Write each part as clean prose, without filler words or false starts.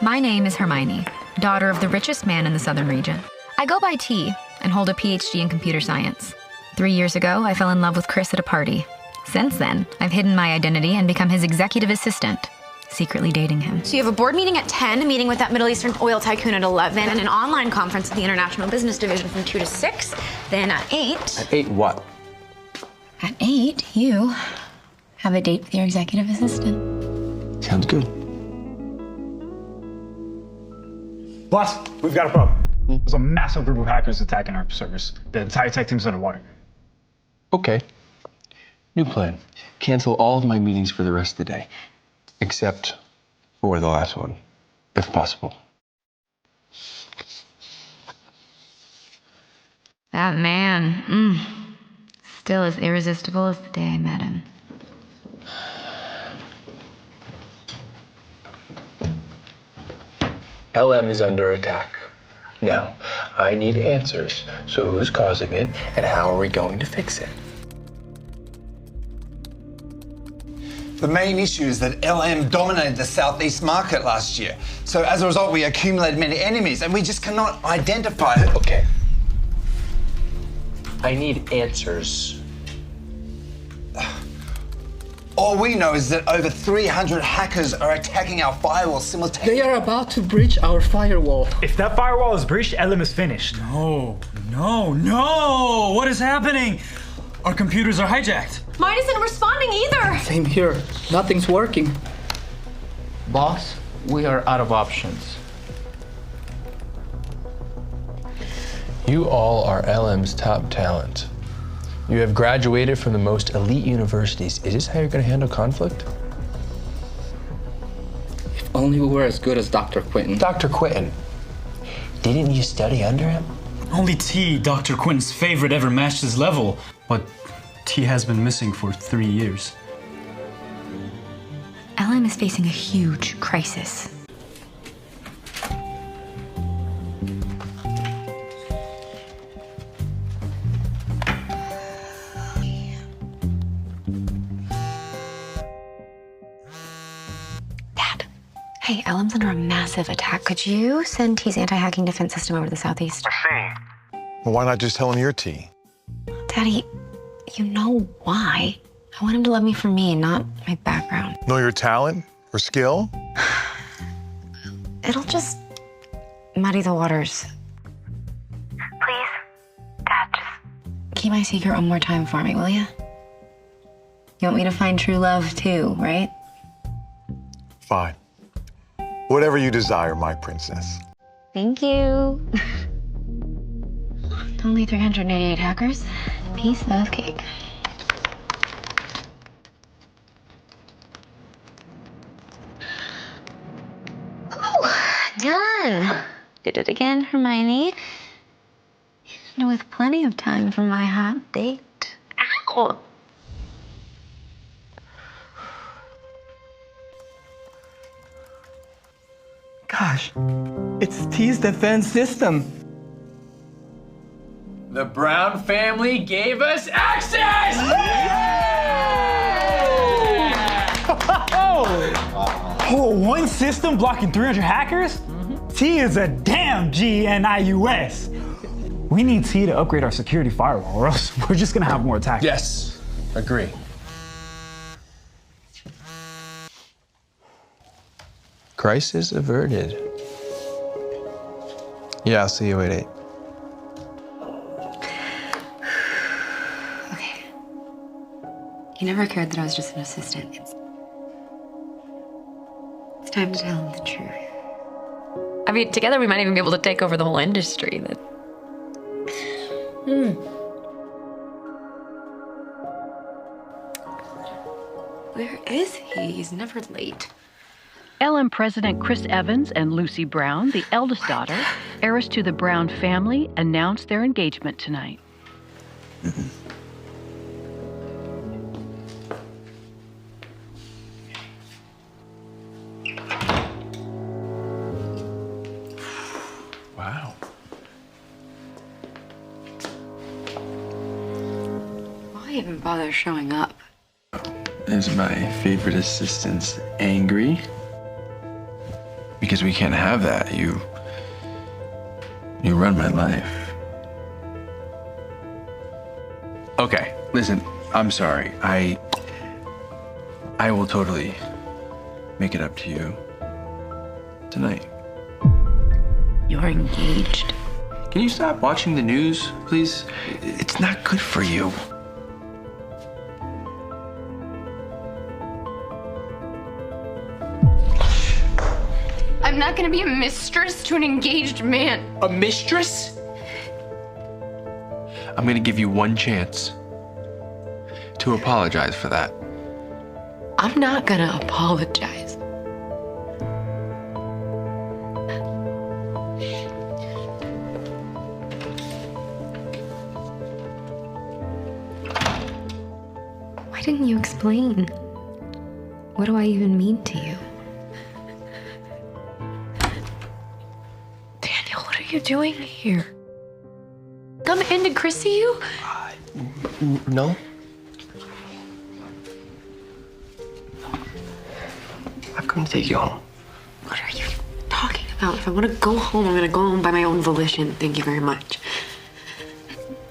My name is Hermione, daughter of the richest man in the southern region. I go by T and hold a PhD in computer science. 3 years ago, I fell in love with Chris at a party. Since then, I've hidden my identity and become his executive assistant, secretly dating him. So you have a board meeting at 10, a meeting with that Middle Eastern oil tycoon at 11, and an online conference at the International Business Division from 2 to 6. Then at 8... At 8 what? At 8, you have a date with your executive assistant. Sounds good. Boss, we've got a problem. There's a massive group of hackers attacking our servers. The entire tech team's underwater. Okay. New plan. Cancel all of my meetings for the rest of the day. Except for the last one, if possible. That man, still as irresistible as the day I met him. LM is under attack. Now, I need answers. So who's causing it, and how are we going to fix it? The main issue is that LM dominated the Southeast market last year. So as a result, we accumulated many enemies, and we just cannot identify it. Okay. I need answers. All we know is that over 300 hackers are attacking our firewall simultaneously. They are about to breach our firewall. If that firewall is breached, LM is finished. No! What is happening? Our computers are hijacked. Mine isn't responding either. Same here. Nothing's working. Boss, we are out of options. You all are LM's top talent. You have graduated from the most elite universities. Is this how you're going to handle conflict? If only we were as good as Dr. Quentin. Dr. Quentin, didn't you study under him? Only T, Dr. Quentin's favorite, ever matched his level. But T has been missing for 3 years. LM is facing a huge crisis. Dad, hey, LM's under a massive attack. Could you send T's anti-hacking defense system over to the Southeast? I see. Well, why not just tell him you're T? Daddy, you know why. I want him to love me for me, not my background. Know your talent or skill? It'll just muddy the waters. Please, Dad, just keep my secret one more time for me, will you? You want me to find true love too, right? Fine. Whatever you desire, my princess. Thank you. Only 388 hackers. Piece of cake. Oh, done. Did it again, Hermione. And with plenty of time for my hot date. Ow! Gosh, it's T's defense system. The Brown family gave us access! Oh, one system blocking 300 hackers? T is a damn GNIUS. We need T to upgrade our security firewall, or else we're just gonna have more attacks. Yes, agree. Crisis averted. Yeah, I'll see you at 8. Okay. You never cared that I was just an assistant. It's time to tell him the truth. I mean, together we might even be able to take over the whole industry. Where is he? He's never late. LM President Chris Evans and Lucy Brown, the eldest daughter, heiress to the Brown family, announced their engagement tonight. Wow. Why even bother showing up? Is my favorite assistants angry? Because we can't have that. You run my life. Okay, listen, I'm sorry. I will totally make it up to you tonight. You're engaged. Can you stop watching the news, please? It's not good for you. I'm not gonna be a mistress to an engaged man. A mistress? I'm gonna give you one chance to apologize for that. I'm not gonna apologize. Why didn't you explain? What do I even mean to you? Daniel, what are you doing here? Come in, did Chris see you? No? I've come to take you home. What are you talking about? If I want to go home, I'm gonna go home by my own volition. Thank you very much.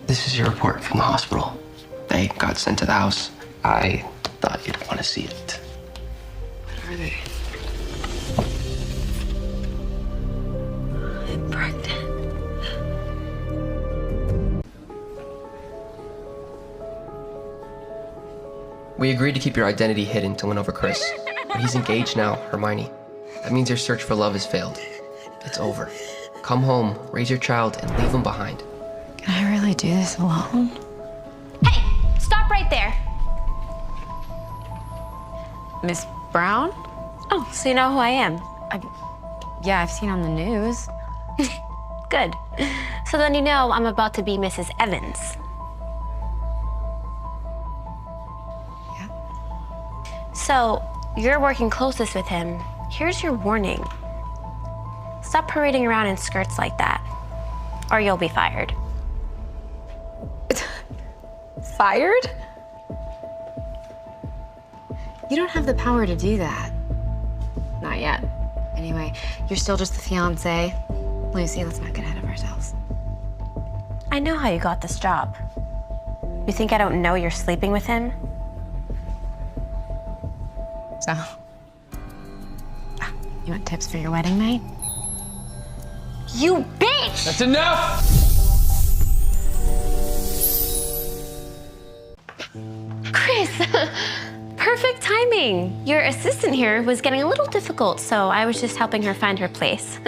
This is your report from the hospital. They got sent to the house. I thought you'd want to see it. What are they? I'm pregnant. We agreed to keep your identity hidden to win over Chris. But he's engaged now, Hermione. That means your search for love has failed. It's over. Come home, raise your child, and leave him behind. Can I really do this alone? Hey, stop right there. Miss Brown? Oh, so you know who I am? Yeah, I've seen on the news. Good. So then you know I'm about to be Mrs. Evans. Yeah. So you're working closest with him. Here's your warning. Stop parading around in skirts like that, or you'll be fired. Fired? You don't have the power to do that. Not yet. Anyway, you're still just the fiance. Lucy, let's not get ahead of ourselves. I know how you got this job. You think I don't know you're sleeping with him? So, you want tips for your wedding night? You bitch! That's enough! Chris, perfect timing. Your assistant here was getting a little difficult, so I was just helping her find her place.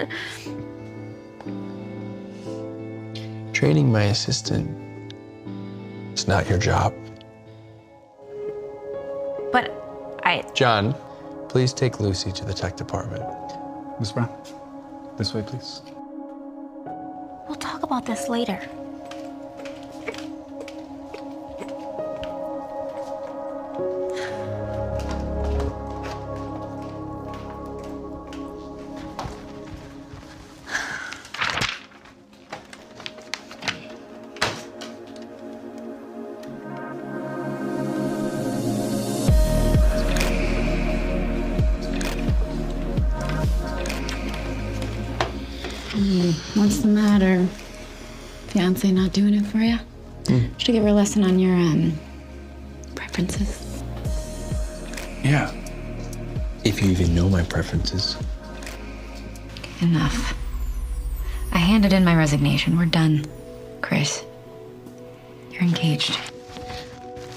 Training my assistant is not your job. But John, please take Lucy to the tech department. Miss Brown, this way, please. we'll talk about this later. What's the matter? Fiance not doing it for you? Should I give her a lesson on your preferences? Yeah. If you even know my preferences. Enough. I handed in my resignation. We're done. Chris, you're engaged.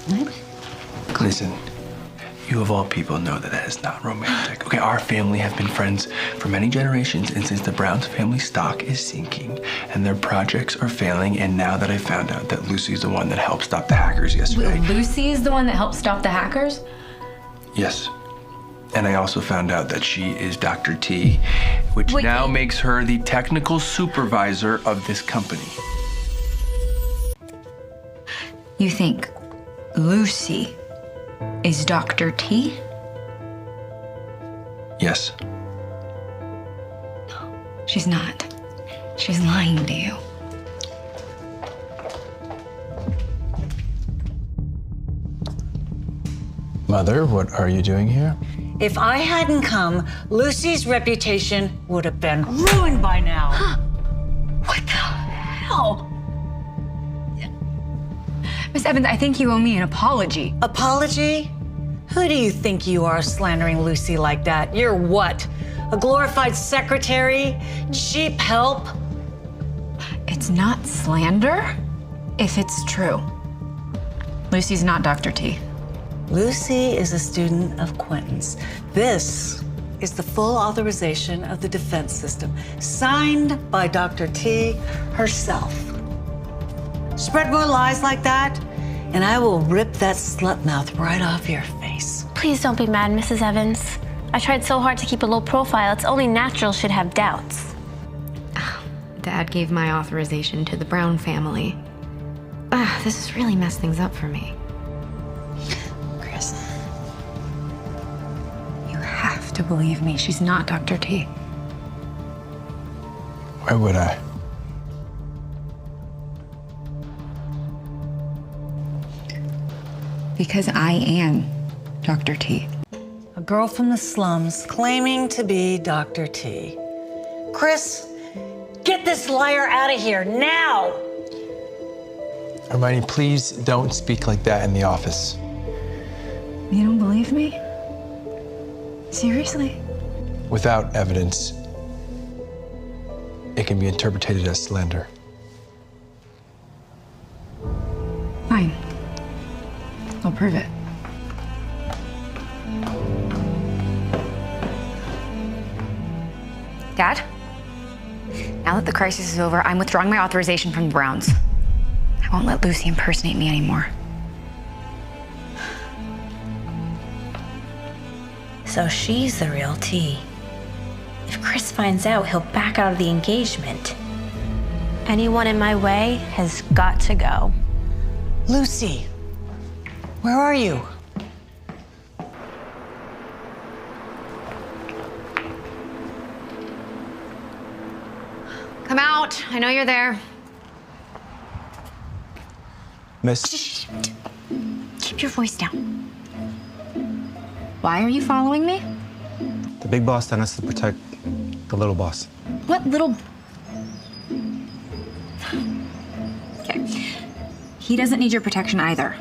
What? Listen, you of all people know that is not romantic. Okay, our family have been friends for many generations, and since the Browns family stock is sinking and their projects are failing, and now that I found out that Lucy's the one that helped stop the hackers yesterday. Lucy is the one that helped stop the hackers? Yes. And I also found out that she is Dr. T, which now makes her the technical supervisor of this company. You think Lucy is Dr. T? Yes. No, she's not. She's lying to you. Mother, what are you doing here? If I hadn't come, Lucy's reputation would have been ruined by now. What the hell? Miss Evans, I think you owe me an apology. Apology? Who do you think you are, slandering Lucy like that? You're what? A glorified secretary? Cheap help? It's not slander if it's true. Lucy's not Dr. T. Lucy is a student of Quentin's. This is the full authorization of the defense system, signed by Dr. T herself. Spread more lies like that, and I will rip that slut mouth right off your face. Please don't be mad, Mrs. Evans. I tried so hard to keep a low profile. It's only natural she'd have doubts. Dad gave my authorization to the Brown family. This has really messed things up for me. Chris. You have to believe me. She's not Dr. T. Why would I? Because I am Dr. T. A girl from the slums claiming to be Dr. T. Chris, get this liar out of here now! Hermione, please don't speak like that in the office. You don't believe me? Seriously? Without evidence, it can be interpreted as slander. Fine. I'll prove it. Dad? Now that the crisis is over, I'm withdrawing my authorization from the Browns. I won't let Lucy impersonate me anymore. So she's the real T. If Chris finds out, he'll back out of the engagement. Anyone in my way has got to go. Lucy, where are you? Come out. I know you're there. Miss? Keep your voice down. Why are you following me? The big boss sent us to protect the little boss. What little... Okay. He doesn't need your protection either.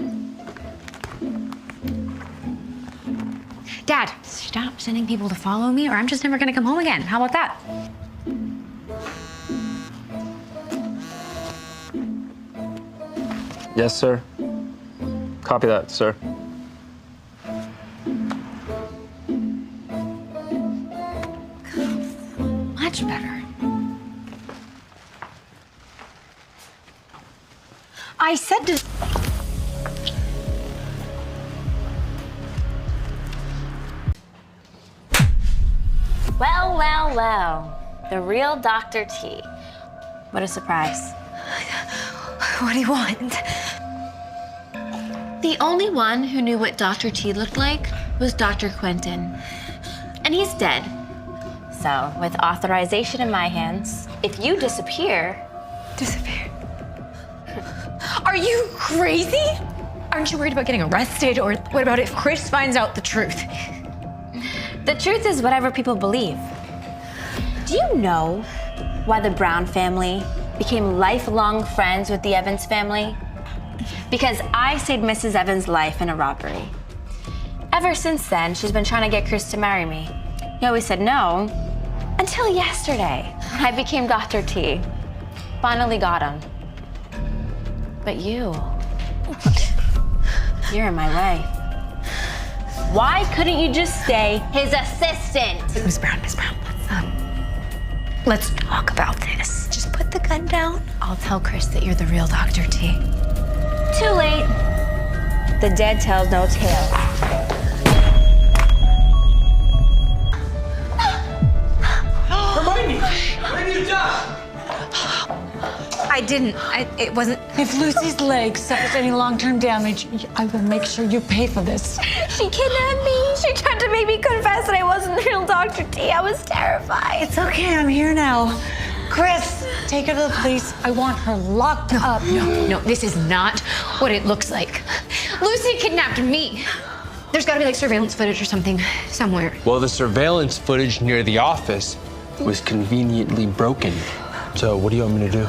Dad, stop sending people to follow me or I'm just never gonna come home again. How about that? Yes, sir. Copy that, sir. Much better. I said to... Well, well, well. The real Dr. T. What a surprise. What do you want? The only one who knew what Dr. T looked like was Dr. Quentin. And he's dead. So, with authorization in my hands, if you disappear... Disappear? Are you crazy? Aren't you worried about getting arrested? Or what about if Chris finds out the truth? The truth is whatever people believe. Do you know why the Brown family became lifelong friends with the Evans family? Because I saved Mrs. Evans' life in a robbery. Ever since then, she's been trying to get Chris to marry me. He always said no, until yesterday. I became Dr. T. Finally got him. But you're in my way. Why couldn't you just stay his assistant? Miss Brown, let's talk about this. Just put the gun down. I'll tell Chris that you're the real Dr. T. Too late. The dead tells no tale. Hermione! What have you done? I didn't. It wasn't... If Lucy's leg suffers any long-term damage, I will make sure you pay for this. She kidnapped me. She tried to make me confess that I wasn't the real Dr. T. I was terrified. It's okay, I'm here now. Chris, take her to the police. I want her locked up. No, this is not what it looks like. Lucy kidnapped me. There's gotta be like surveillance footage or something somewhere. Well, the surveillance footage near the office was conveniently broken. So what do you want me to do?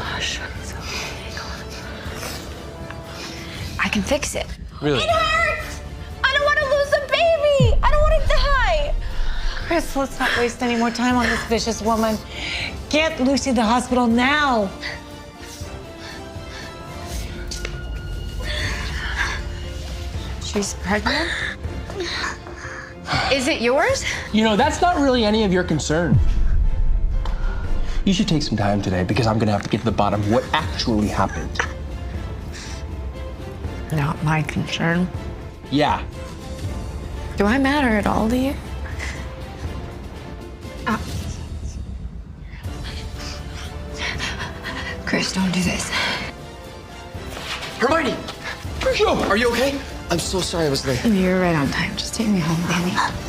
I can fix it. Really? It hurts! I don't want to lose a baby! I don't want to die! Chris, let's not waste any more time on this vicious woman. Get Lucy to the hospital now. She's pregnant? Is it yours? You know, that's not really any of your concern. You should take some time today because I'm gonna have to get to the bottom of what actually happened. Not my concern. Yeah. Do I matter at all to you? Chris, don't do this. Hermione! Are you okay? I'm so sorry I was late. You're right on time. Just take me home, Danny.